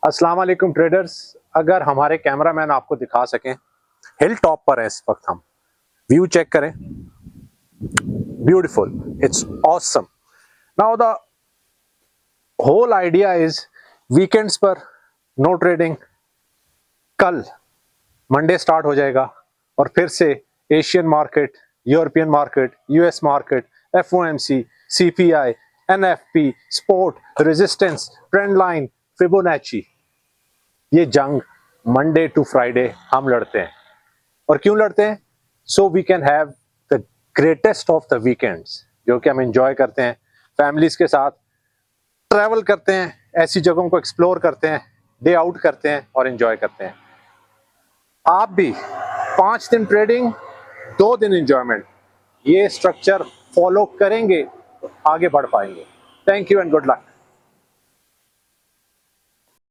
अस्सलाम वालेकुम ट्रेडर्स। अगर हमारे कैमरामैन आपको दिखा सकें, हिल टॉप पर है इस वक्त हम। व्यू चेक करें, beautiful, it's awesome. Now the whole idea is weekends पर नो ट्रेडिंग। कल मंडे स्टार्ट हो जाएगा और फिर से Asian market, European market, US market, FOMC, CPI, NFP, support, resistance, trend line, Fibonacci, ये जंग मंडे टू फ्राइडे हम लड़ते हैं। और क्यों लड़ते हैं? So we can have the greatest of the weekends, जो कि हम एंजॉय करते हैं, फैमिलीज के साथ ट्रैवल करते हैं, ऐसी जगहों को एक्सप्लोर करते हैं, डे आउट करते हैं और एंजॉय करते हैं। आप भी 5 दिन ट्रेडिंग, 2 दिन एंजॉयमेंट, ये स्ट्रक्चर फॉलो करेंगे तो आगे बढ़ पाएंगे। Thank you and good luck.